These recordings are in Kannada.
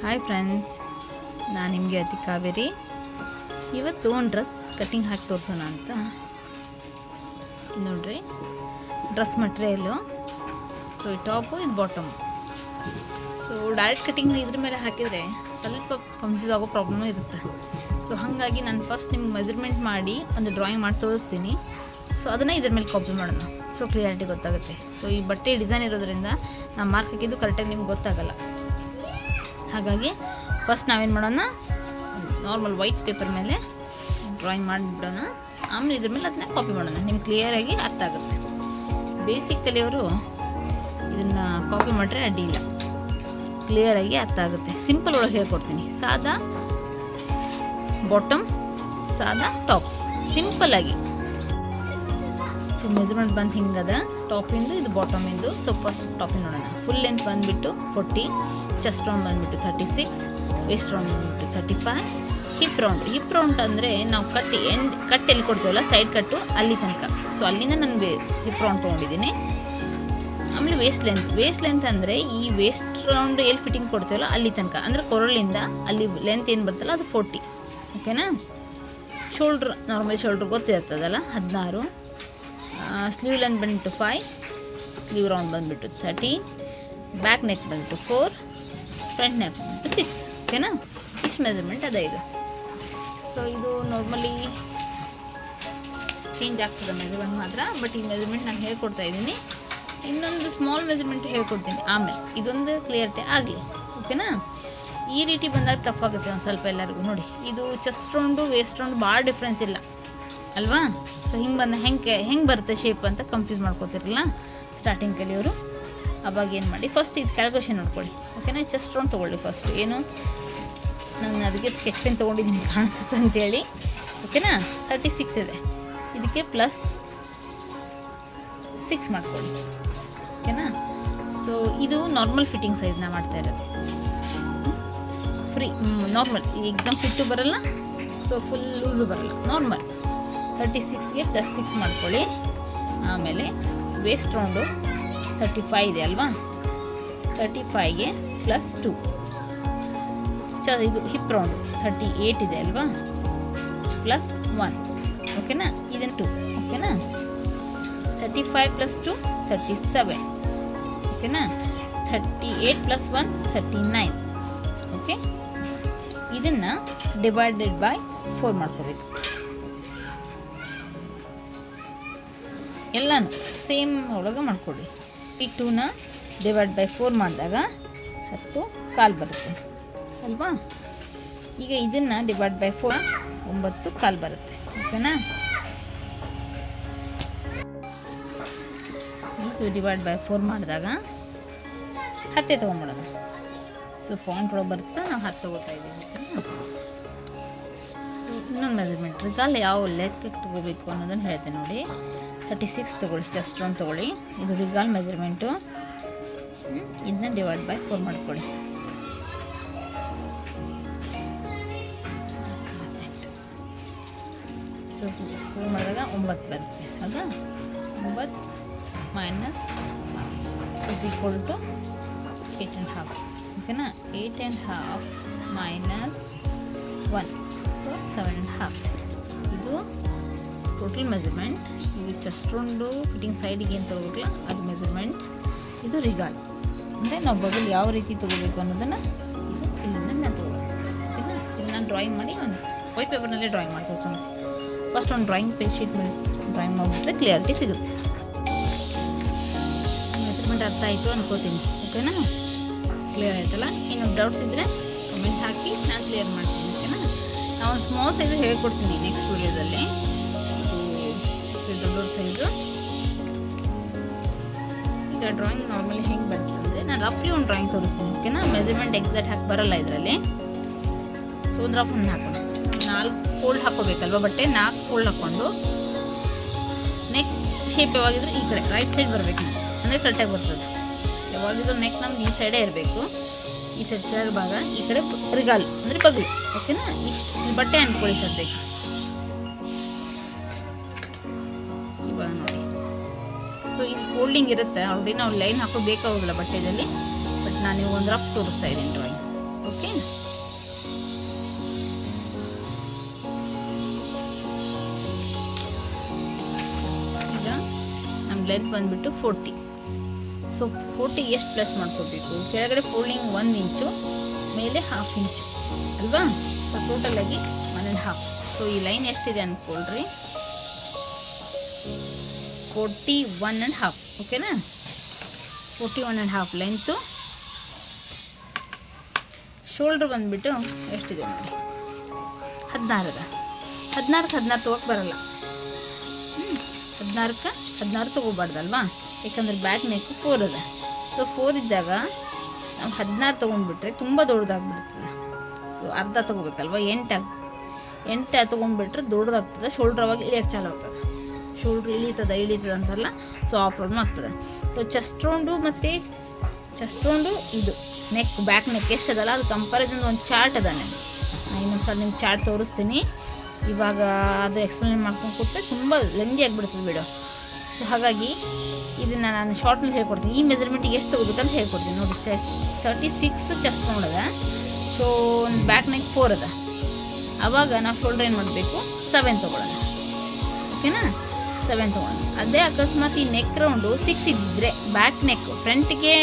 ಹಾಯ್ ಫ್ರೆಂಡ್ಸ್, ನಾನು ನಿಮಗೆ ಅತಿ ಕಾವೇರಿ. ಇವತ್ತು ಒಂದು ಡ್ರೆಸ್ ಕಟ್ಟಿಂಗ್ ಹಾಕಿ ತೋರಿಸೋಣ ಅಂತ. ನೋಡ್ರಿ, ಡ್ರೆಸ್ ಮಟೀರಿಯಲು. ಸೊ ಈ ಟಾಪು, ಇದು ಬಾಟಮ್. ಸೊ ಡೈರೆಕ್ಟ್ ಕಟ್ಟಿಂಗ್ ಇದ್ರ ಮೇಲೆ ಹಾಕಿದರೆ ಸ್ವಲ್ಪ ಕನ್ಫ್ಯೂಸ್ ಆಗೋ ಪ್ರಾಬ್ಲಮ್ ಇರುತ್ತೆ. ಸೊ ಹಾಗಾಗಿ ನಾನು ಫಸ್ಟ್ ನಿಮ್ಗೆ ಮೆಜರ್ಮೆಂಟ್ ಮಾಡಿ ಒಂದು ಡ್ರಾಯಿಂಗ್ ಮಾಡಿ ತೋರಿಸ್ತೀನಿ. ಸೊ ಅದನ್ನು ಇದ್ರ ಮೇಲೆ ಕಾಪಿ ಮಾಡೋಣ. ಸೊ ಕ್ಲಿಯರಿಟಿ ಗೊತ್ತಾಗುತ್ತೆ. ಸೊ ಈ ಬಟ್ಟೆ ಡಿಸೈನ್ ಇರೋದ್ರಿಂದ ನಾನು ಮಾರ್ಕ್ ಹಾಕಿದ್ದು ಕರೆಕ್ಟಾಗಿ ನಿಮ್ಗೆ ಗೊತ್ತಾಗಲ್ಲ. ಹಾಗಾಗಿ ಫಸ್ಟ್ ನಾವೇನು ಮಾಡೋಣ, ನಾರ್ಮಲ್ ವೈಟ್ ಪೇಪರ್ ಮೇಲೆ ಡ್ರಾಯಿಂಗ್ ಮಾಡಿಬಿಡೋಣ. ಆಮೇಲೆ ಇದ್ರ ಮೇಲೆ ಅದನ್ನ ಕಾಪಿ ಮಾಡೋಣ. ನಿಮ್ಗೆ ಕ್ಲಿಯರಾಗಿ ಅರ್ಥ ಆಗುತ್ತೆ. ಬೇಸಿಕ್ ಕಲಿಯೋರು ಇದನ್ನು ಕಾಪಿ ಮಾಡಿದ್ರೆ ಅಡ್ಡಿ ಇಲ್ಲ, ಕ್ಲಿಯರಾಗಿ ಅರ್ಥ ಆಗುತ್ತೆ. ಸಿಂಪಲ್ ಒಳಗೆ ಹೇಳ್ಕೊಡ್ತೀನಿ. ಸಾದಾ ಬಾಟಮ್, ಸಾದಾ ಟಾಪ್, ಸಿಂಪಲ್ಲಾಗಿ. ಸೊ ಮೆಜರ್ಮೆಂಟ್ ಬಂದು ಹಿಂಗದ, ಟಾಪಿಂದು ಇದು ಬಾಟಮಿಂದು. ಸೊ ಫಸ್ಟ್ ಟಾಪಿಂದ ನೋಡೋಣ. ಫುಲ್ ಲೆಂತ್ ಬಂದುಬಿಟ್ಟು 40, ಚೆಸ್ಟ್ ರೌಂಡ್ ಬಂದುಬಿಟ್ಟು 36, ವೇಸ್ಟ್ ರೌಂಡ್ ಬಂದುಬಿಟ್ಟು 35, ಹಿಪ್ ರೌಂಡ್ ಅಂದರೆ ನಾವು ಕಟ್ ಎಲ್ಲಿ ಕೊಡ್ತೀವಲ್ಲ, ಸೈಡ್ ಕಟ್ಟು ಅಲ್ಲಿ ತನಕ. ಸೊ ಅಲ್ಲಿಂದ ನಾನು ಹಿಪ್ ರೌಂಡ್ ತೊಗೊಂಡಿದ್ದೀನಿ. ಆಮೇಲೆ ವೇಸ್ಟ್ ಲೆಂತ್ ಅಂದರೆ ಈ ವೇಸ್ಟ್ ರೌಂಡ್ ಎಲ್ಲಿ ಫಿಟ್ಟಿಂಗ್ ಕೊಡ್ತೀವಲ್ಲ ಅಲ್ಲಿ ತನಕ, ಅಂದರೆ ಕೊರಳಿಂದ ಅಲ್ಲಿ ಲೆಂತ್ ಏನು ಬರ್ತಲ್ಲ ಅದು 40. ಓಕೆನಾ? ಶೋಲ್ಡ್ರ್, ನಾರ್ಮಲ್ ಶೋಲ್ಡ್ರ್ ಗೊತ್ತಿರ್ತದಲ್ಲ, 16. ಸ್ಲೀವ್ ಲೆಂತ್ ಬಂದುಬಿಟ್ಟು 5, ಸ್ಲೀವ್ ರೌಂಡ್ ಬಂದುಬಿಟ್ಟು 30, ಬ್ಯಾಕ್ ನೆಕ್ ಬಂದುಬಿಟ್ಟು 4, ಫ್ರಂಟ್ ನೆಕ್ ಬಂದುಬಿಟ್ಟು 6. ಓಕೆನಾ? ಇಷ್ಟು ಮೆಜರ್ಮೆಂಟ್ ಅದೇ ಇದು. ಸೊ ಇದು ನಾರ್ಮಲಿ ಚೇಂಜ್ ಆಗ್ತದೆ ಮೆಜರ್ಮೆಂಟ್ ಮಾತ್ರ. ಬಟ್ ಈ ಮೆಜರ್ಮೆಂಟ್ ನಾನು ಹೇಳ್ಕೊಡ್ತಾ ಇದ್ದೀನಿ. ಇನ್ನೊಂದು ಸ್ಮಾಲ್ ಮೆಜರ್ಮೆಂಟ್ ಹೇಳ್ಕೊಡ್ತೀನಿ ಆಮೇಲೆ. ಇದೊಂದು ಕ್ಲಿಯರಿಟಿ ಆಗಲಿ. ಓಕೆನಾ? ಈ ರೀತಿ ಬಂದಾಗ ಟಫ್ ಆಗುತ್ತೆ ಒಂದು ಸ್ವಲ್ಪ ಎಲ್ಲರಿಗೂ. ನೋಡಿ, ಇದು ಚೆಸ್ಟ್ ರೌಂಡು ವೇಸ್ಟ್ ರೌಂಡ್ ಭಾಳ ಡಿಫ್ರೆನ್ಸ್ ಇಲ್ಲ ಅಲ್ವಾ? ಸೊ ಹಿಂಗೆ ಬಂದ ಹೆಂಗೆ ಬರುತ್ತೆ ಶೇಪ್ ಅಂತ ಕನ್ಫ್ಯೂಸ್ ಮಾಡ್ಕೋತಿರಲ್ಲ ಸ್ಟಾರ್ಟಿಂಗ್ ಕಲಿಯೋರು. ಅವಾಗ ಏನು ಮಾಡಿ, ಫಸ್ಟ್ ಇದು ಕ್ಯಾಲ್ಕುಲೇಷನ್ ನೋಡ್ಕೊಳ್ಳಿ. ಓಕೆನಾ? ಚೆಸ್ಟ್ ರೌಂಡ್ ತೊಗೊಳ್ಳಿ ಫಸ್ಟ್. ಏನು, ನಾನು ಅದಕ್ಕೆ ಸ್ಕೆಚ್ ಪೆನ್ ತೊಗೊಂಡಿದ್ದೀನಿ ಕಾಣಿಸುತ್ತೆ ಅಂತೇಳಿ. ಓಕೆನಾ? 36 ಇದೆ, ಇದಕ್ಕೆ ಪ್ಲಸ್ 6 ಮಾಡ್ಕೊಳ್ಳಿ. ಓಕೆನಾ? ಸೊ ಇದು ನಾರ್ಮಲ್ ಫಿಟ್ಟಿಂಗ್ ಸೈಜ್ನ ಮಾಡ್ತಾ ಇರೋದು. ಫ್ರೀ ನಾರ್ಮಲ್, ಎಕ್ದಮ್ ಫಿಟ್ಟು ಬರಲ್ಲ, ಸೊ ಫುಲ್ ಲೂಸು ಬರಲ್ಲ, ನಾರ್ಮಲ್. 36ಗೆ ಪ್ಲಸ್ 6 ಮಾಡ್ಕೊಳ್ಳಿ. ಆಮೇಲೆ ವೇಸ್ಟ್ ರೌಂಡು 35 ಇದೆ ಅಲ್ವಾ, 35ಗೆ ಪ್ಲಸ್ 2. ಇದು ಹಿಪ್ ರೌಂಡು 38 ಇದೆ ಅಲ್ವಾ, ಪ್ಲಸ್ 1. ಓಕೆನಾ? ಇದನ್ನು 2. ಓಕೆನಾ? 35 ಪ್ಲಸ್ 2 37. ಓಕೆನಾ? 38 ಪ್ಲಸ್ 1 39. ಓಕೆ? ಇದನ್ನು ಡಿವೈಡೆಡ್ ಬೈ 4 ಮಾಡ್ಕೋಬೇಕು. ಎಲ್ಲನೂ ಸೇಮ್ ಒಳಗೆ ಮಾಡ್ಕೊಳ್ಳಿ. ಈ 2ನ ಡಿವೈಡ್ ಬೈ 4 ಮಾಡಿದಾಗ 10 ಕಾಲು ಬರುತ್ತೆ ಅಲ್ವಾ? ಈಗ ಇದನ್ನು ಡಿವೈಡ್ ಬೈ 4 9 ಕಾಲು ಬರುತ್ತೆ. ಓಕೆನಾ? ಇದು ಡಿವೈಡ್ ಬೈ 4 ಮಾಡಿದಾಗ 10 ತೊಗೊಂಡ್ಬಿಡೋಣ. ಸೊ ಪಾಯಿಂಟ್ ಒಳಗೆ ಬರುತ್ತೆ, ನಾವು 10 ತೊಗೋತಾ ಇದ್ದೀವಿ. ಸೊ ಇನ್ನೊಂದು ಮೆಜರ್ಮೆಂಟ್, ರಿಗಾಲ್ ಯಾವ ಲೆಕ್ಕಕ್ಕೆ ತೊಗೋಬೇಕು ಅನ್ನೋದನ್ನು ಹೇಳ್ತೇನೆ ನೋಡಿ. 36 ತೊಗೊಳ್ಳಿ, ಚೆಸ್ಟ್ ರೌಂಡ್ ತೊಗೊಳ್ಳಿ. ಇದು ರಿಗಾಲ್ ಮೆಜರ್ಮೆಂಟು. ಇದನ್ನ ಡಿವೈಡ್ ಬೈ 4 ಮಾಡ್ಕೊಳ್ಳಿ. ಸೊ 4 ಮಾಡಿದಾಗ 9 ಬರುತ್ತೆ. ಹೌದಾ? 9 ಮೈನಸ್ ಇಸ್ ಈಕ್ವಲ್ ಟು 8.5. ಓಕೆನಾ? 8.5 ಮೈನಸ್ 1, ಸೊ 7.5. ಇದು ಟೋಟಲ್ ಮೆಜರ್ಮೆಂಟ್. ಇದು ಚೆಸ್ಟ್ ರೌಂಡು ಫಿಟ್ಟಿಂಗ್ ಸೈಡಿಗೆ ಏನು ತೊಗೋಬೇಕಲ್ಲ ಅದು ಮೆಜರ್ಮೆಂಟ್. ಇದು ರಿಗಾಲ್ ಅಂದರೆ ನಾವು ಬಗಲ್ ಯಾವ ರೀತಿ ತೊಗೋಬೇಕು ಅನ್ನೋದನ್ನು ಇಲ್ಲಿಂದ ನಾನು ತೊಗೋಬೇಕು. ಓಕೆನಾ? ಇಲ್ಲಿ ನಾನು ಡ್ರಾಯಿಂಗ್ ಮಾಡಿ ಒಂದು ವೈಟ್ ಪೇಪರ್ನಲ್ಲೇ ಡ್ರಾಯಿಂಗ್ ಮಾಡಿ ತೋರಿಸೋಣ. ಫಸ್ಟ್ ಒಂದು ಡ್ರಾಯಿಂಗ್ ಪೇಜ್ ಶೀಟ್ ಮೇಲೆ ಡ್ರಾಯಿಂಗ್ ಮಾಡಿಬಿಟ್ರೆ ಕ್ಲಿಯರಿಟಿ ಸಿಗುತ್ತೆ. ಮೆಜರ್ಮೆಂಟ್ ಅರ್ಥ ಆಯಿತು ಅನ್ಕೋತೀನಿ. ಓಕೆನಾ? ಕ್ಲಿಯರ್ ಆಯ್ತಲ್ಲ? ಇನ್ನೊಂದು ಡೌಟ್ಸ್ ಇದ್ದರೆ ಕಮೆಂಟ್ ಹಾಕಿ, ನಾನು ಕ್ಲಿಯರ್ ಮಾಡ್ತೀನಿ. ಓಕೆನಾ? ನಾವು ಒಂದು ಸ್ಮಾಲ್ ಸೈಜು ಹೇಳ್ಕೊಡ್ತೀನಿ ನೆಕ್ಸ್ಟ್ ವೀಡಿಯೋದಲ್ಲಿ. ದೊಡ್ಡ ಸೈಜು. ಈಗ ಡ್ರಾಯಿಂಗ್ ನಾರ್ಮಲಿ ಹೆಂಗೆ ಬರ್ತಂದರೆ ನಾನು ರಫ್ಲಿ ಒಂದು ಡ್ರಾಯಿಂಗ್ ತೋರಿಸ್ತೀನಿ. ಓಕೆನಾ? ಮೆಜರ್ಮೆಂಟ್ ಎಕ್ಸಾಕ್ಟ್ ಹಾಕಿ ಬರಲ್ಲ ಇದರಲ್ಲಿ. ಸೊ ಒಂದು ರಫ್ ಒಂದು ಹಾಕೋಣ. 4 ಫೋಲ್ಡ್ ಹಾಕೋಬೇಕಲ್ವ ಬಟ್ಟೆ, 4 ಫೋಲ್ಡ್ ಹಾಕ್ಕೊಂಡು ನೆಕ್ ಶೇಪ್ ಯಾವಾಗಿದ್ರೆ ಈ ಕಡೆ ರೈಟ್ ಸೈಡ್ ಬರಬೇಕು, ಅಂದರೆ ಕರೆಕ್ಟಾಗಿ ಬರ್ತದೆ. ಯಾವಾಗಿದ್ರೂ ನೆಕ್ ನಮ್ಗೆ ಈ ಸೈಡೇ ಇರಬೇಕು. ಈ ಸೈಡ್ ಕೆಳಗೆ ಭಾಗ, ಈ ಕಡೆ ರಿಗಾಲು ಅಂದರೆ ಬಗಲು. ಓಕೆನಾ? ಇಷ್ಟು ಬಟ್ಟೆ ಅಂದ್ಕೊಳ್ಳಿ ಸದ್ಯಕ್ಕೆ. ಇವಾಗ ನೋಡಿ, ಸೊ ಇಲ್ಲಿ ಫೋಲ್ಡಿಂಗ್ ಇರುತ್ತೆ ಆಲ್ರೆಡಿ, ನಾವು ಲೈನ್ ಹಾಕೋಬೇಕಾಗೋಲ್ಲ ಬಟ್ಟೆಯಲ್ಲಿ. ಬಟ್ ನಾನು ಒಂದು ರಫ್ ತೋರಿಸ್ತಾ ಇದ್ದೀನಿ ಡ್ರಾಯಿಂಗ್. ಓಕೆ, ಈಗ ನಮ್ಮ ಲೆಂತ್ ಬಂದುಬಿಟ್ಟು 40. ಸೊ 40 ಎಷ್ಟು ಪ್ಲಸ್ ಮಾಡ್ಕೋಬೇಕು? ಕೆಳಗಡೆ ಫೋಲ್ಡಿಂಗ್ 1 ಇಂಚು, ಮೇಲೆ 1/2 ಇಂಚು ಅಲ್ವಾ? ಸೊ ಟೋಟಲಾಗಿ 1.5. ಸೊ ಈ ಲೈನ್ ಎಷ್ಟಿದೆ ಅಂದ್ಕೊಳ್ರಿ, 41.5. ಓಕೆನಾ? 41.5 ಲೆಂತು. ಶೋಲ್ಡ್ರ್ ಬಂದುಬಿಟ್ಟು ಎಷ್ಟಿದೆ ನೋಡಿ, 16. 16 ತೊಗೋಕ್ಕೆ ಬರಲ್ಲ. 16 ತೊಗೋಬಾರ್ದಲ್ವಾ? ಯಾಕಂದರೆ ಬ್ಯಾಕ್ ನೆಕ್ 4 ಅದ. ಸೊ 4 ಇದ್ದಾಗ ನಾವು 16 ತೊಗೊಂಡ್ಬಿಟ್ರೆ ತುಂಬ ದೊಡ್ಡದಾಗ್ಬಿಡ್ತದೆ. ಸೊ ಅರ್ಧ ತೊಗೋಬೇಕಲ್ವ, 8 ತೊಗೊಂಡ್ಬಿಟ್ರೆ ದೊಡ್ಡದಾಗ್ತದೆ. ಶೋಲ್ಡ್ರ್ ಅವಾಗ ಇಳಿಯೋಕ್ಕೆ ಚಾಲು ಆಗ್ತದೆ. ಶೋಲ್ಡ್ರ್ ಇಳೀತದ ಅಂತಲ್ಲ, ಸೊ ಆ ಪ್ರಾಬ್ಲಮ್ ಆಗ್ತದೆ. ಸೊ ಚೆಸ್ಟ್ ರೌಂಡು ಇದು ನೆಕ್, ಬ್ಯಾಕ್ ನೆಕ್ ಎಷ್ಟದಲ್ಲ ಅದು ಕಂಪ್ಯಾರಿಸನ್ ಒಂದು ಚಾರ್ಟ್ ಅದ. ನಾನು ಇನ್ನೊಂದು ಸಲ ನಿಮ್ಗೆ ಚಾರ್ಟ್ ತೋರಿಸ್ತೀನಿ. ಇವಾಗ ಅದು ಎಕ್ಸ್ಪ್ಲೇನ್ ಮಾಡ್ಕೊಂಡು ಕೊಟ್ಟರೆ ತುಂಬ ಲೆಂದಿ ಆಗಿಬಿಡ್ತದೆ ವಿಡಿಯೋ. ಸೊ ಹಾಗಾಗಿ ಇದನ್ನು ನಾನು ಶಾರ್ಟ್ನಲ್ಲಿ ಹೇಳ್ಕೊಡ್ತೀನಿ. ಈ ಮೆಜರ್ಮೆಂಟಿಗೆ ಎಷ್ಟು ತೊಗೋಬೇಕಂತ ಹೇಳ್ಕೊಡ್ತೀನಿ ನೋಡಿ. 36 ಚೆಸ್ಟ್ ನೋಡದ. ಸೊ ಒಂದು ಬ್ಯಾಕ್ ನೆಕ್ 4 ಅದ. ಆವಾಗ ನಾವು ಶೋಲ್ಡ್ರ್ ಏನು ಮಾಡಬೇಕು, 7 ತೊಗೊಳ್ಳೋಣ. ಓಕೆನಾ? 7 ತೊಗೊಳ್ಳೋಣ. ಅದೇ ಅಕಸ್ಮಾತ್ ಈ ನೆಕ್ ರೌಂಡು 6 ಇದ್ದಿದ್ರೆ, ಬ್ಯಾಕ್ ನೆಕ್ ಫ್ರಂಟ್ಗೆ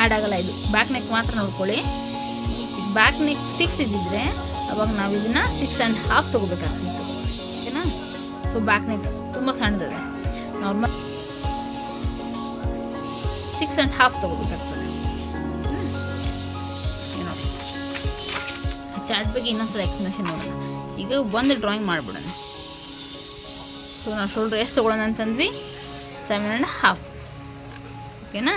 ಆ್ಯಡ್ ಆಗಲ್ಲ, ಇದು ಬ್ಯಾಕ್ ನೆಕ್ ಮಾತ್ರ ನೋಡ್ಕೊಳ್ಳಿ. ಬ್ಯಾಕ್ ನೆಕ್ 6 ಇದ್ದಿದ್ರೆ ಅವಾಗ ನಾವು ಇದನ್ನು 6.5 ತೊಗೋಬೇಕಾಗ್ತಿತ್ತು. ಓಕೆನಾ? ಸೊ ಬ್ಯಾಕ್ ನೆಕ್ ತುಂಬ ಸಣ್ಣದಿದೆ, ನಾರ್ಮಲ್ 6.5 ತೊಗೋಬೇಕಾಗ್ತದೆ. ನೋಡಿ ಚಾರ್ಟ್ ಬಗ್ಗೆ ಇನ್ನೊಂದ್ಸಲ ಎಕ್ಸ್ಪ್ಲನೇಷನ್ ನೋಡೋಣ. ಈಗ ಒಂದು ಡ್ರಾಯಿಂಗ್ ಮಾಡಿಬಿಡೋಣ. ಸೊ ನಾವು ಶೋಲ್ಡ್ರ್ ಎಷ್ಟು ತೊಗೊಳ್ಳೋಣ ಅಂತಂದ್ವಿ, 7.5. ಓಕೆನಾ?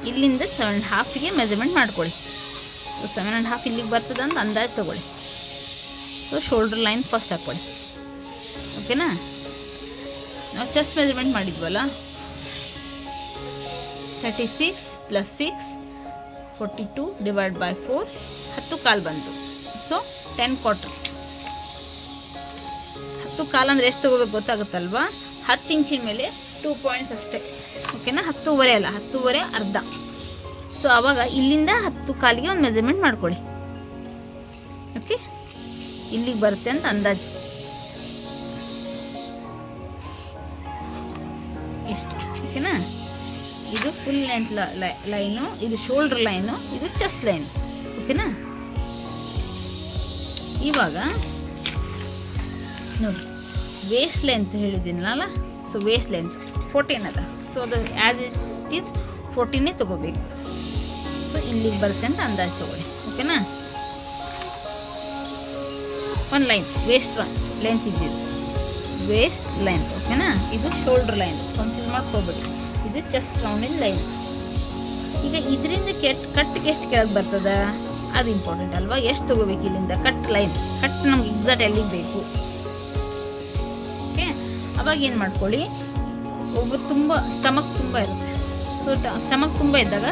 ಇಲ್ಲಿಂದ 7.5ಗೆ ಮೆಜರ್ಮೆಂಟ್ ಮಾಡ್ಕೊಳ್ಳಿ. ಸೊ 7.5 ಇಲ್ಲಿಗೆ ಬರ್ತದೆ ಅಂತ ಅಂದಾಜು ತೊಗೊಳ್ಳಿ. ಸೊ ಶೋಲ್ಡ್ರ್ ಲೈನ್ ಫಸ್ಟ್ ಹಾಕ್ಕೊಳ್ಳಿ. ಓಕೆನಾ? ನಾವು ಚೆಸ್ಟ್ ಮೆಜರ್ಮೆಂಟ್ ಮಾಡಿದ್ವಲ್ಲ, 36 + 6 42 / 4 10 ಕಾಲು ಬಂತು. So 10 quarter. 10 ಕಾಲು ಅಂದರೆ ಎಷ್ಟು ತೊಗೋಬೇಕು ಗೊತ್ತಾಗುತ್ತಲ್ವಾ? 10 ಇಂಚಿನ ಮೇಲೆ 2 ಪಾಯಿಂಟ್ಸ್ ಅಷ್ಟೇ. ಓಕೆನಾ? 10.5 ಅಲ್ಲ, 10.5 ಅರ್ಧ. ಸೊ ಆವಾಗ ಇಲ್ಲಿಂದ 10 ಕಾಲಿಗೆ ಒಂದು ಮೆಜರ್ಮೆಂಟ್ ಮಾಡ್ಕೊಳ್ಳಿ. ಓಕೆ, ಇಲ್ಲಿಗೆ ಬರುತ್ತೆ ಅಂತ ಅಂದಾಜು ಇಷ್ಟು. ಓಕೆನಾ? ಇದು ಫುಲ್ ಲೆಂತ್ ಲೈನು, ಇದು ಶೋಲ್ಡ್ರ್ ಲೈನು, ಇದು ಚೆಸ್ಟ್ ಲೈನು. ಓಕೆನಾ? ಇವಾಗ ನೋಡಿ ವೇಸ್ಟ್ ಲೆಂತ್ ಹೇಳಿದ್ದೀನಲ್ಲ. ಸೊ ವೇಸ್ಟ್ ಲೆಂತ್ 14 ಅದ. ಸೊ ಅದು ಆ್ಯಸ್ ಇಟ್ ಈಸ್ 14 ತೊಗೋಬೇಕು. ಸೊ ಇಲ್ಲಿಗೆ ಬರುತ್ತೆ ಅಂತ ಅಂದಾಜು ತೊಗೊಳ್ಳಿ. ಓಕೆನಾ? ಒಂದು ಲೈನ್ ವೇಸ್ಟ್ ಲೆಂತ್ ಇದ್ದಿದ್ದು, ವೇಸ್ಟ್ ಲೈನ್. ಓಕೆನಾ? ಇದು ಶೋಲ್ಡ್ರ್ ಲೈನ್, ಕನ್ಫ್ಯೂಸ್ ಮಾಡ್ಕೋಬೇಡಿ. ಇದು ಚೆಸ್ಟ್ ರೌಂಡಿನ ಲೈನ್. ಈಗ ಇದರಿಂದ ಕಟ್ಗೆ ಎಷ್ಟು ಕೆಳಗೆ ಬರ್ತದ ಅದು ಇಂಪಾರ್ಟೆಂಟ್ ಅಲ್ವಾ? ಎಷ್ಟು ತೊಗೋಬೇಕು ಇಲ್ಲಿಂದ ಕಟ್ ಲೈನ್? ಕಟ್ ನಮ್ಗೆ ಎಕ್ಸಾಕ್ಟ್ ಎಲ್ಲಿಗೆ ಬೇಕು? ಓಕೆ, ಅವಾಗ ಏನು ಮಾಡ್ಕೊಳ್ಳಿ, ಒಬ್ಬರು ತುಂಬ ಸ್ಟಮಕ್ ತುಂಬ ಇರುತ್ತೆ. ಸೊ ಸ್ಟಮಕ್ ತುಂಬ ಇದ್ದಾಗ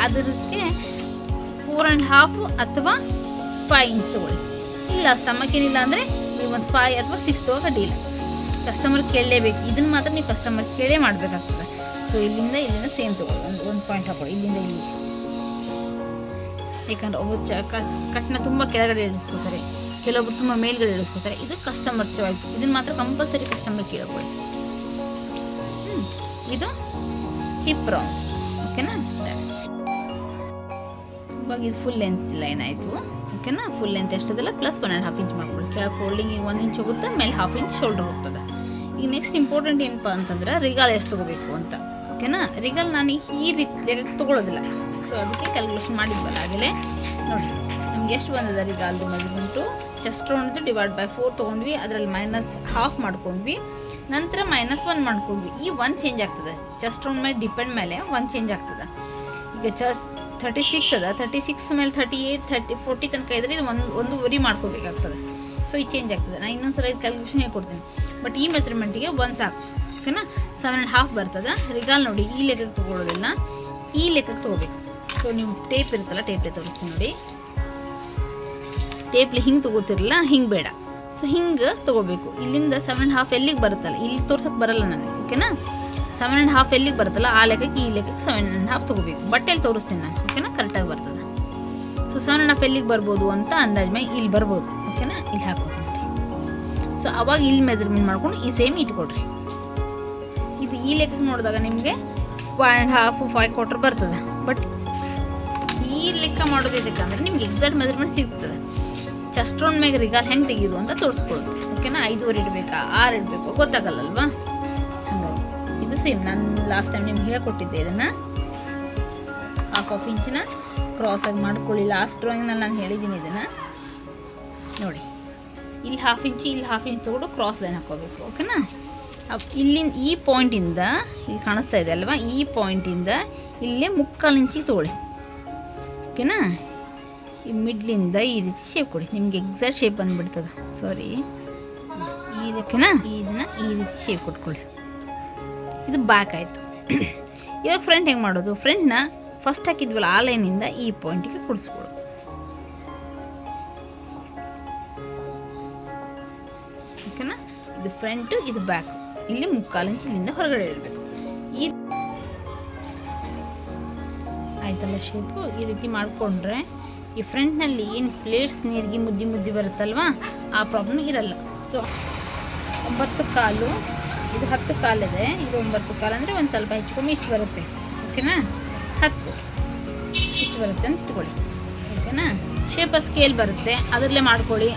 ಅದಕ್ಕೆ 4.5 ಅಥವಾ 5 ಇಂಚ್ ತೊಗೊಳ್ಳಿ. ಇಲ್ಲ ಸ್ಟಮಕ್ ಏನಿಲ್ಲ ಅಂದರೆ ನೀವು ಒಂದು 5 ಅಥವಾ 6 ತೊಗೋಕೆ ಅಡ್ಡಿಲ್ಲ. ಕಸ್ಟಮರ್ ಕೇಳಲೇಬೇಕು, ಇದನ್ನು ಮಾತ್ರ ನೀವು ಕಸ್ಟಮರ್ ಕೇಳೇ ಮಾಡಬೇಕಾಗ್ತದೆ. ಸೊ ಇಲ್ಲಿಂದ ಸೇಮ್ ತೊಗೊಳ್ಳಿ, ಒಂದು ಪಾಯಿಂಟ್ ಹಾಕೊಳ್ಳಿ ಇಲ್ಲಿಂದ ಇಲ್ಲಿ. ಯಾಕಂದರೆ ಒಬ್ಬರು ಕಟ್ನ ತುಂಬ ಕೆಳಗಡೆ ಇಳಿಸ್ಕೊತಾರೆ, ಕೆಲವೊಬ್ರು ತುಂಬ ಮೇಲ್ಗಡೆ ಇಳಿಸ್ಕೊತಾರೆ. ಇದು ಕಸ್ಟಮರ್ ಚಾಯ್ಸ್. ಇದನ್ನು ಮಾತ್ರ ಕಂಪಲ್ಸರಿ ಕಸ್ಟಮರ್ ಕೇಳ್ಕೊಳ್ಳಿ. ಇದು ಹಿಪ್ ರೌಂಡ್. ಓಕೆನಾ? ಇವಾಗ ಇದು ಫುಲ್ ಲೆಂತ್ ಲೈನ್ ಆಯಿತು. ಓಕೆನಾ? ಫುಲ್ ಲೆಂತ್ ಎಷ್ಟದಲ್ಲ ಪ್ಲಸ್ 1.5 ಇಂಚ್ ಮಾಡ್ಕೊಳ್ಳಿ. ಕೆಳಗೆ ಫೋಲ್ಡಿಂಗಿಗೆ 1 ಇಂಚ್ ಹೋಗುತ್ತೆ, ಮೇಲೆ 1/2 ಇಂಚ್ ಶೋಲ್ಡರ್ ಹೋಗ್ತದೆ. ಈಗ ನೆಕ್ಸ್ಟ್ ಇಂಪಾರ್ಟೆಂಟ್ ಏನಪ್ಪ ಅಂತಂದ್ರೆ ರಿಗಾಲ್ ಎಷ್ಟು ತೊಗೋಬೇಕು ಅಂತ. ಓಕೆನಾ? ರಿಗಾಲ್ ನಾನು ಈ ರೀತಿ ತೊಗೊಳ್ಳೋದಿಲ್ಲ. ಸೊ ಅದಕ್ಕೆ ಕ್ಯಾಲ್ಕುಲೇಷನ್ ಮಾಡಿದ್ವಲ್ಲ ಆಗಲೇ. ನೋಡಿ ನಮ್ಗೆ ಎಷ್ಟು ಬಂದದ ರಿಗಾಲ್ದು ಮೆಜರ್ಮೆಂಟು. ಚೆಸ್ಟ್ ರೌಂಡ್ದು /4 ತೊಗೊಂಡ್ವಿ, ಅದರಲ್ಲಿ -1/2 ಮಾಡ್ಕೊಂಡ್ವಿ, ನಂತರ -1 ಮಾಡ್ಕೊಂಡ್ವಿ. ಈ 1 ಚೇಂಜ್ ಆಗ್ತದೆ, ಚೆಸ್ಟ್ ರೌಂಡ್ ಮೇಲೆ ಡಿಪೆಂಡ್ ಮೇಲೆ 1 ಚೇಂಜ್ ಆಗ್ತದೆ. ಈಗ ಚೆಸ್ಟ್ 36 ಅದ, 36 ಮೇಲೆ 38 40 ತನಕ ಇದ್ರೆ ಇದು ಒಂದು ವರಿ ಮಾಡ್ಕೋಬೇಕಾಗ್ತದೆ. ಸೊ ಈ ಚೇಂಜ್ ಆಗ್ತದೆ. ನಾನು ಇನ್ನೊಂದ್ಸಲ ಇದು ಕ್ಯಾಲ್ಕುಲೇಷನ್ ಹೇಳ್ಕೊಡ್ತೀನಿ. ಬಟ್ ಈ ಮೆಜರ್ಮೆಂಟಿಗೆ 1 ಸಾಕು. ಓಕೆನಾ? 7.5 ಬರ್ತದೆ. ರಿಗಾಲ್ ನೋಡಿ ಈ ಲೆಕ್ಕಕ್ಕೆ ತೊಗೊಳ್ಳೋದಿಲ್ಲ, ಈ ಲೆಕ್ಕಕ್ಕೆ ತೊಗೋಬೇಕು. ಸೊ ನೀವು ಟೇಪ್ ಇರುತ್ತಲ್ಲ, ಟೇಪ್ಲೆ ತೋರಿಸ್ತೀನಿ ನೋಡಿ. ಟೇಪ್ಲಿ ಹಿಂಗೆ ತೊಗೋತಿರಲ್ಲ, ಹಿಂಗೆ ಬೇಡ. ಸೊ ಹಿಂಗೆ ತೊಗೋಬೇಕು. ಇಲ್ಲಿಂದ 7.5 ಎಲ್ಲಿಗೆ ಬರುತ್ತಲ್ಲ, ಇಲ್ಲಿ ತೋರ್ಸಕ್ಕೆ ಬರಲ್ಲ ನನಗೆ. ಓಕೆನಾ? 7.5 ಎಲ್ಲಿಗೆ ಬರುತ್ತಲ್ಲ ಆ ಲೆಕ್ಕಕ್ಕೆ ಈ ಲೆಕ್ಕಕ್ಕೆ 7.5 ತೊಗೋಬೇಕು. ಬಟ್ಟೆಯಲ್ಲಿ ತೋರಿಸ್ತೀನಿ ನಾನು, ಓಕೆನಾ, ಕರೆಕ್ಟಾಗಿ ಬರ್ತದೆ. ಸೊ 7.5 ಎಲ್ಲಿಗೆ ಬರ್ಬೋದು ಅಂತ ಅಂದಾಜು ಮೇಲೆ ಇಲ್ಲಿ ಬರ್ಬೋದು, ಓಕೆನಾ, ಇಲ್ಲಿ ಹಾಕೋತೀನಿ ನೋಡಿ. ಸೊ ಅವಾಗ ಇಲ್ಲಿ ಮೆಜರ್ಮೆಂಟ್ ಮಾಡ್ಕೊಂಡು ಈ ಸೇಮ್ ಇಟ್ಕೊಡ್ರಿ. ಇದು ಈ ಲೆಕ್ಕಕ್ಕೆ ನೋಡಿದಾಗ ನಿಮಗೆ 1.5 5/4 ಬರ್ತದೆ. ಬಟ್ ಈ ಲೆಕ್ಕ ಮಾಡೋದು ಇದಕ್ಕಂದ್ರೆ ನಿಮ್ಗೆ ಎಕ್ಸಾಕ್ಟ್ ಮೆಜರ್ಮೆಂಟ್ ಸಿಗ್ತದೆ. ಚೆಸ್ಟ್ ರೌಂಡ್ ಮ್ಯಾಗ ರಿಗಾಲ್ ಹೆಂಗೆ ತೆಗೆಯೋದು ಅಂತ ತೋರಿಸ್ಕೊಳ್ಳೋದು, ಓಕೆನಾ. 5.5 ಇಡಬೇಕಾ 6 ಇಡಬೇಕು ಗೊತ್ತಾಗಲ್ಲಲ್ವಾ. ಹಾಗಾಗಿ ಇದು ಸೇಮ್ ನಾನು ಲಾಸ್ಟ್ ಟೈಮ್ ನಿಮ್ಗೆ ಹೇಳ್ಕೊಟ್ಟಿದ್ದೆ. ಇದನ್ನು 1/2 ಇಂಚಿನ ಕ್ರಾಸಾಗಿ ಮಾಡ್ಕೊಳ್ಳಿ. ಲಾಸ್ಟ್ ಡ್ರಾಯಿಂಗ್ನಲ್ಲಿ ನಾನು ಹೇಳಿದ್ದೀನಿ ಇದನ್ನು ನೋಡಿ. ಇಲ್ಲಿ 1/2 ಇಂಚು ಇಲ್ಲಿ 1/2 ಇಂಚ್ ತೊಗೊಂಡು ಕ್ರಾಸ್ ಲೈನ್ ಹಾಕೋಬೇಕು, ಓಕೆನಾ. ಇಲ್ಲಿಂದ ಈ ಪಾಯಿಂಟಿಂದ ಇಲ್ಲಿ ಕಾಣಿಸ್ತಾ ಇದೆ ಅಲ್ವಾ, ಈ ಪಾಯಿಂಟಿಂದ ಇಲ್ಲೇ 3/4 ಇಂಚಿಗೆ ತೊಗೊಳ್ಳಿ, ಓಕೆನಾ. ಈ ಮಿಡ್ಲಿಂದ ಈ ರೀತಿ ಶೇಪ್ ಕೊಡಿ, ನಿಮಗೆ ಎಕ್ಸಾಕ್ಟ್ ಶೇಪ್ ಬಂದುಬಿಡ್ತದೆ. ಸಾರಿ, ಈ ಲೆಕ್ಕನ ಇದನ್ನು ಈ ರೀತಿ ಶೇಪ್ ಕೊಟ್ಕೊಳ್ಳಿ. ಇದು ಬ್ಯಾಕ್ ಆಯಿತು. ಇವಾಗ ಫ್ರಂಟ್ ಹೆಂಗೆ ಮಾಡೋದು? ಫ್ರಂಟ್ನ ಫಸ್ಟ್ ಹಾಕಿದ್ವಲ್ಲ ಆ ಲೈನಿಂದ ಈ ಪಾಯಿಂಟಿಗೆ ಕುಡಿಸ್ಕೊಳ್ಳೋದು, ಓಕೆನಾ. ಇದು ಫ್ರಂಟು, ಇದು ಬ್ಯಾಕ್. ಇಲ್ಲಿ 3/4 ಇಂಚ್ ಇಲ್ಲಿಂದ ಹೊರಗಡೆ ಇಡಬೇಕು. ಈ ಆಯ್ತಲ್ಲ ಶೇಪು. ಈ ರೀತಿ ಮಾಡಿಕೊಂಡ್ರೆ ಈ ಫ್ರಂಟ್ನಲ್ಲಿ ಏನು ಪ್ಲೇಟ್ಸ್ ನೀರಿಗೆ ಮುದ್ದಿ ಬರುತ್ತಲ್ವಾ, ಆ ಪ್ರಾಬ್ಲಮ್ ಇರಲ್ಲ. ಸೊ 9/4, ಇದು 10/4 ಇದೆ, ಇದು 9/4 ಅಂದರೆ ಒಂದು ಸ್ವಲ್ಪ ಹೆಚ್ಚು ಕಮ್ಮಿ ಇಷ್ಟು ಬರುತ್ತೆ, ಓಕೆನಾ. 10 ಇಷ್ಟು ಬರುತ್ತೆ ಅಂತ ಇಟ್ಕೊಳ್ಳಿ, ಓಕೆನಾ. ಶೇಪ ಸ್ಕೇಲ್ ಬರುತ್ತೆ, ಅದರಲ್ಲೇ ಮಾಡ್ಕೊಳ್ಳಿ.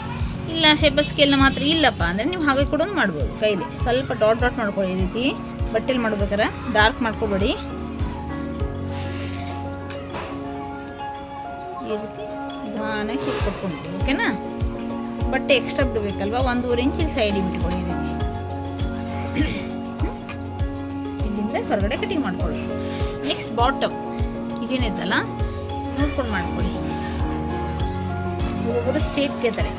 ಇಲ್ಲ ಶೇಪ ಸ್ಕೇಲ್ನ ಮಾತ್ರ ಇಲ್ಲಪ್ಪ ಅಂದರೆ ನೀವು ಹಾಗೆ ಕೂಡ ಮಾಡ್ಬೋದು. ಕೈಲಿ ಸ್ವಲ್ಪ ಡಾಟ್ ಮಾಡ್ಕೊಳ್ಳಿ. ಈ ರೀತಿ ಬಟ್ಟೆಲಿ ಮಾಡ್ಬೇಕಾರೆ ಡಾರ್ಕ್ ಮಾಡ್ಕೊಬೇಡಿ. ಈ ರೀತಿ ನಿಧಾನಾಗಿ ಶೇಪ್ ಕೊಟ್ಕೊಂಡಿದ್ದೀವಿ, ಓಕೆನಾ. ಬಟ್ಟೆ ಎಕ್ಸ್ಟ್ರಾ ಬಿಡಬೇಕಲ್ವ, 1.5 ಇಂಚ್ ಇಲ್ಲಿ ಸೈಡಿಗೆ ಬಿಟ್ಕೊಳ್ಳಿ. ಈ ರೀತಿ ಇಲ್ಲಿಂದ ಹೊರಗಡೆ ಕಟಿಂಗ್ ಮಾಡ್ಕೊಳ್ಳಿ. ನೆಕ್ಸ್ಟ್ ಬಾಟಮ್ ಇದೇನಿದ್ದಲ್ಲ ನೋಡ್ಕೊಂಡು ಮಾಡ್ಕೊಳ್ಳಿ. ಒಬ್ಬೊಬ್ಬರು ಸ್ಟ್ರೇಟ್ ಕೇಳ್ತಾರೆ,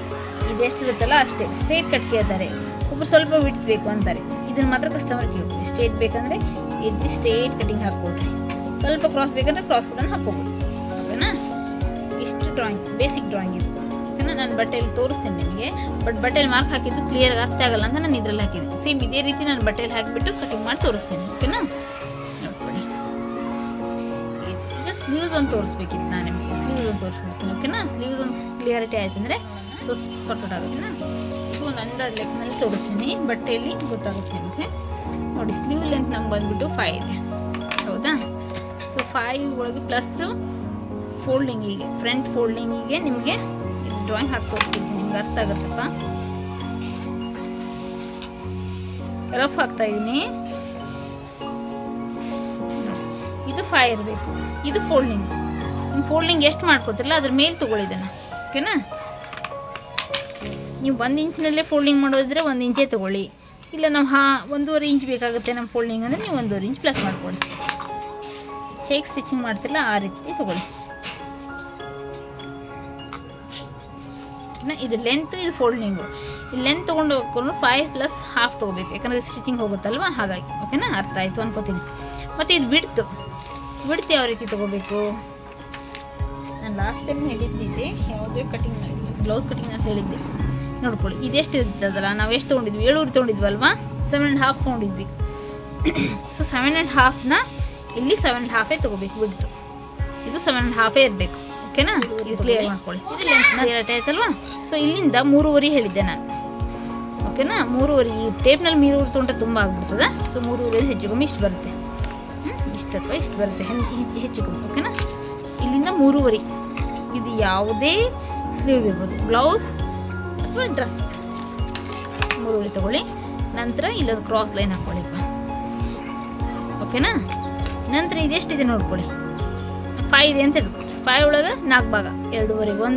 ಇದೆಷ್ಟಿರುತ್ತಲ್ಲ ಅಷ್ಟೇ ಸ್ಟ್ರೇಟ್ ಕಟ್ ಕೇಳ್ತಾರೆ. ಒಬ್ಬರು ಸ್ವಲ್ಪ ಬಿಡ್ಬೇಕು ಅಂತಾರೆ. ಇದನ್ನು ಮಾತ್ರ ಕಸ್ಟಮರ್ ಕೇಳ್ತೀವಿ. ಸ್ಟ್ರೇಟ್ ಬೇಕಂದರೆ ಈ ರೀತಿ ಸ್ಟ್ರೇಟ್ ಕಟಿಂಗ್ ಹಾಕ್ಕೊಡ್ರಿ. ಸ್ವಲ್ಪ ಕ್ರಾಸ್ ಬೇಕಂದ್ರೆ ಕ್ರಾಸ್ ಕೂಡ ಹಾಕ್ಕೊಬಿಡಿ, ಓಕೆನಾ. ಇಷ್ಟು ಡ್ರಾಯಿಂಗ್, ಬೇಸಿಕ್ ಡ್ರಾಯಿಂಗ್ ಇದು, ಓಕೆನಾ. ನಾನು ಬಟ್ಟೆಯಲ್ಲಿ ತೋರಿಸ್ತೇನೆ ನಿಮಗೆ. ಬಟ್ ಬಟ್ಟೆಯಲ್ಲಿ ಮಾರ್ಕ್ ಹಾಕಿದ್ದು ಕ್ಲಿಯರ್ಗೆ ಅರ್ಥ ಆಗಲ್ಲ ಅಂತ ನಾನು ಇದರಲ್ಲಿ ಹಾಕಿದ್ದೀನಿ. ಸೇಮ್ ಇದೇ ರೀತಿ ನಾನು ಬಟ್ಟೆಯಲ್ಲಿ ಹಾಕಿಬಿಟ್ಟು ಕಟಿಂಗ್ ಮಾಡಿ ತೋರಿಸ್ತೇನೆ, ಓಕೆನಾ. ನೋಡ್ಕೊಳ್ಳಿ. ಈಗ ಸ್ಲೀವ್ಸ್ ಒಂದು ತೋರಿಸ್ಬೇಕಿತ್ತು ನಾನು ನಿಮಗೆ. ಸ್ಲೀವ್ಸ್ ಒಂದು ತೋರಿಸ್ಬಿಡ್ತೀನಿ, ಓಕೆನಾ. ಸ್ಲೀವ್ಸ್ ಒಂದು ಕ್ಲಿಯರಿಟಿ ಆಯ್ತಂದರೆ ಸೊಟ್ಟಾಗುತ್ತೆನಾ. ಇದು ಒಂದು ಅಂದಾಜು ಲೆಕ್ಕನಲ್ಲಿ ತೋರಿಸ್ತೀನಿ, ಬಟ್ಟೆಯಲ್ಲಿ ಗೊತ್ತಾಗುತ್ತೆ ನಿಮಗೆ. ನೋಡಿ, ಸ್ಲೀವ್ ಲೆಂತ್ ನಮ್ಗೆ ಬಂದುಬಿಟ್ಟು 5 ಇದೆ, ಹೌದಾ. ಸೊ 5 ಒಳಗೆ ಪ್ಲಸ್ ಫೋಲ್ಡಿಂಗಿಗೆ, ಫ್ರಂಟ್ ಫೋಲ್ಡಿಂಗಿಗೆ ನಿಮಗೆ ಡ್ರಾಯಿಂಗ್ ಹಾಕ್ಕೊಡ್ತೀನಿ, ನಿಮ್ಗೆ ಅರ್ಥ ಆಗುತ್ತಪ್ಪ. ರಫ್ ಹಾಕ್ತಾ ಇದ್ದೀನಿ. ಇದು 5 ಇರಬೇಕು. ಇದು ಫೋಲ್ಡಿಂಗ್. ನಿಮ್ಮ ಫೋಲ್ಡಿಂಗ್ ಎಷ್ಟು ಮಾಡ್ಕೋತಿರಲ್ಲ ಅದ್ರ ಮೇಲೆ ತೊಗೊಳ್ಳಿದ್ದಾನೆ, ಓಕೆನಾ. ನೀವು 1 ಇಂಚಿನಲ್ಲೇ ಫೋಲ್ಡಿಂಗ್ ಮಾಡೋದಿದ್ರೆ 1 ಇಂಚೇ ತೊಗೊಳ್ಳಿ. ಇಲ್ಲ ನಾವು 1.5 ಇಂಚ್ ಬೇಕಾಗುತ್ತೆ ನಮ್ಮ ಫೋಲ್ಡಿಂಗ್ ಅಂದರೆ ನೀವು 1.5 ಇಂಚ್ ಪ್ಲಸ್ ಮಾಡ್ಕೊಳ್ಳಿ. ಹೇಗೆ ಸ್ಟಿಚಿಂಗ್ ಮಾಡ್ತಿಲ್ಲ ಆ ರೀತಿ ತೊಗೊಳ್ಳಿ. ಇದು ಲೆಂತ್, ಇದು ಫೋಲ್ಡಿಂಗು. ಈ ಲೆಂತ್ ತೊಗೊಂಡು ಹೋಗ್ಕೊಂಡು 5 + 1/2 ತೊಗೋಬೇಕು, ಯಾಕಂದರೆ ಸ್ಟಿಚಿಂಗ್ ಹೋಗುತ್ತಲ್ವ, ಹಾಗಾಗಿ, ಓಕೆನಾ. ಅರ್ಥ ಆಯಿತು ಅನ್ಕೋತೀನಿ. ಮತ್ತು ಇದು ಬಿಡ್ತು ಯಾವ ರೀತಿ ತೊಗೋಬೇಕು ನಾನು ಲಾಸ್ಟ್ ಟೈಮ್ ಹೇಳಿದ್ದಿದೆ, ಯಾವುದೇ ಕಟಿಂಗ್ನಲ್ಲಿ, ಬ್ಲೌಸ್ ಕಟಿಂಗ್ನಲ್ಲಿ ಹೇಳಿದ್ದೆ. ನೋಡ್ಕೊಳ್ಳಿ, ಇದೆಷ್ಟು ಇರ್ತದಲ್ಲ, ನಾವು ಎಷ್ಟು ತೊಗೊಂಡಿದ್ವಿ, 7 ತೊಗೊಂಡಿದ್ವಲ್ವಾ, 7.5 ತೊಗೊಂಡಿದ್ವಿ. ಸೊ 7.5ನ ಇಲ್ಲಿ 7.5 ತೊಗೋಬೇಕು ಬಿಡ್ತು. ಇದು 7.5 ಇರಬೇಕು, ಓಕೆನಾ. ಕ್ಲಿಯರ್ ಮಾಡ್ಕೊಳ್ಳಿ. ಇದು ಲೆಂತ್ ಕ್ಲಿಯರ್ ಆಯ್ತಲ್ವಾ. ಸೊ ಇಲ್ಲಿಂದ 3.5 ಹೇಳಿದ್ದೆ ನಾನು, ಓಕೆನಾ. 3.5 ಈ ಟೇಪ್ನಲ್ಲಿ 3.5 ತೊಗೊಂಡ್ರೆ ತುಂಬ ಆಗ್ಬಿಡ್ತದೆ. ಸೊ 3.5 ಹೆಚ್ಚು ಕಮ್ಮಿ ಇಷ್ಟು ಬರುತ್ತೆ, ಇಷ್ಟು ಅಥವಾ ಇಷ್ಟು ಬರುತ್ತೆ ಹೆಚ್ಚು ಕಮ್ಮಿ, ಓಕೆನಾ. ಇಲ್ಲಿಂದ 3.5. ಇದು ಯಾವುದೇ ಸ್ಲೀವ್ ಇರ್ಬೋದು, ಬ್ಲೌಸ್ ಅಥವಾ ಡ್ರೆಸ್. 3.5 ತೊಗೊಳ್ಳಿ. ನಂತರ ಇಲ್ಲೊಂದು ಕ್ರಾಸ್ ಲೈನ್ ಹಾಕ್ಕೊಳ್ಳಿಪ್ಪ, ಓಕೆನಾ. ನಂತರ ಇದೆಷ್ಟಿದೆ ನೋಡ್ಕೊಳ್ಳಿ, 5 ಇದೆ ಅಂತ ಹೇಳ್ಬೋದು. 5 ಒಳಗೆ 4 ಭಾಗ, 2.5 1,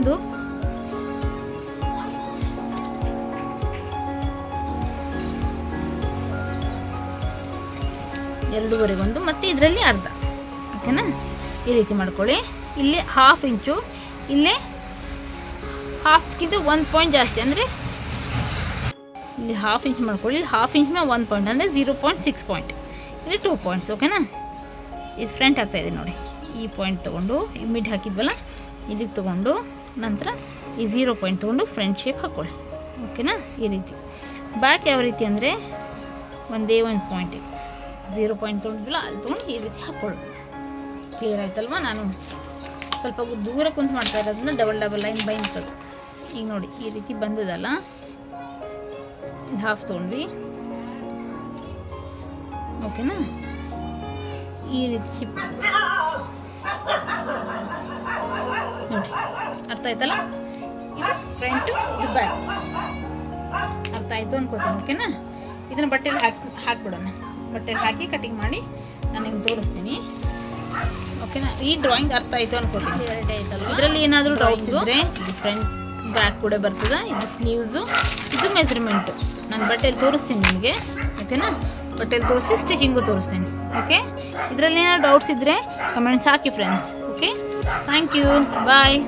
2.5 1 ಮತ್ತು ಇದರಲ್ಲಿ ಅರ್ಧ, ಓಕೆನಾ. ಈ ರೀತಿ ಮಾಡ್ಕೊಳ್ಳಿ. ಇಲ್ಲಿ 1/2 ಇಂಚು, ಇಲ್ಲೇ 1/2ಗಿಂತ 1 ಪಾಯಿಂಟ್ ಜಾಸ್ತಿ, ಅಂದರೆ ಇಲ್ಲಿ 1/2 ಇಂಚ್ ಮಾಡ್ಕೊಳ್ಳಿ. ಇಲ್ಲಿ 1/2 ಇಂಚ್ ಮೇಲೆ 1 ಪಾಯಿಂಟ್ ಅಂದರೆ 0.6 ಪಾಯಿಂಟ್, ಇಲ್ಲಿ 2 ಪಾಯಿಂಟ್ಸ್, ಓಕೆನಾ. ಇದು ಫ್ರಂಟ್ ಆಗ್ತಾಯಿದೆ ನೋಡಿ. ಈ ಪಾಯಿಂಟ್ ತೊಗೊಂಡು ಈ ಮಿಡ್ ಹಾಕಿದ್ವಲ್ಲ ಇದಕ್ಕೆ ತೊಗೊಂಡು ನಂತರ ಈ 0 ಪಾಯಿಂಟ್ ತೊಗೊಂಡು ಫ್ರಂಟ್ ಶೇಪ್ ಹಾಕ್ಕೊಳ್ಳಿ, ಓಕೆನಾ. ಈ ರೀತಿ. ಬ್ಯಾಕ್ ಯಾವ ರೀತಿ ಅಂದರೆ ಒಂದೇ ಒಂದು ಪಾಯಿಂಟಿಗೆ 0 ಪಾಯಿಂಟ್ ತೊಗೊಂಡಿಲ್ಲ ಅಲ್ಲಿ ತೊಗೊಂಡು ಈ ರೀತಿ ಹಾಕ್ಕೊಳ್ಳು. ಕ್ಲಿಯರ್ ಆಯ್ತಲ್ವ? ನಾನು ಸ್ವಲ್ಪ ದೂರ ಕುಂತು ಮಾಡ್ತಾ ಇರೋದನ್ನ ಡಬಲ್ ಲೈನ್ ಬೈಂತದೆ. ಈಗ ನೋಡಿ ಈ ರೀತಿ ಬಂದದಲ್ಲ, ಹಾಫ್ ತೊಗೊಂಡ್ವಿ, ಓಕೆನಾ? ಈ ರೀತಿ ಚಿಪ್ ನೋಡಿ, ಅರ್ಥ ಆಯ್ತಲ್ಲ? ಇದು ಫ್ರಂಟು, ಇದು ಬ್ಯಾಕ್. ಅರ್ಥ ಆಯಿತು ಅನ್ಕೋತೀನಿ, ಓಕೆನಾ? ಇದನ್ನು ಬಟ್ಟೆಲಿ ಹಾಕ್ಬಿಡೋಣ. ಬಟ್ಟೆಲಿ ಹಾಕಿ ಕಟಿಂಗ್ ಮಾಡಿ ನಾನು ನಿಮ್ಗೆ ತೋರಿಸ್ತೀನಿ, ಓಕೆನಾ? ಈ ಡ್ರಾಯಿಂಗ್ ಅರ್ಥ ಆಯಿತು ಅನ್ಕೋತೀನಿ. ಇದರಲ್ಲಿ ಏನಾದರೂ ಡೌಟ್ಸ್ ಇದ್ದರೆ ಇದು ಫ್ರಂಟ್ ಬ್ಯಾಕ್ ಕೂಡ ಬರ್ತದೆ. ಇದು ಸ್ಲೀವ್ಸು, ಇದು ಮೆಜರ್ಮೆಂಟು ನಾನು ಬಟ್ಟೆಲಿ ತೋರಿಸ್ತೀನಿ ನಿಮಗೆ, ಓಕೆನಾ? ಬಟ್ಟೆಲಿ ತೋರಿಸಿ ಸ್ಟಿಚಿಂಗು ತೋರಿಸ್ತೀನಿ, ಓಕೆ? ಇದರಲ್ಲಿ ಏನಾದ್ರು ಡೌಟ್ಸ್ ಇದ್ದರೆ ಕಮೆಂಟ್ಸ್ ಹಾಕಿ friends, okay? Thank you, bye.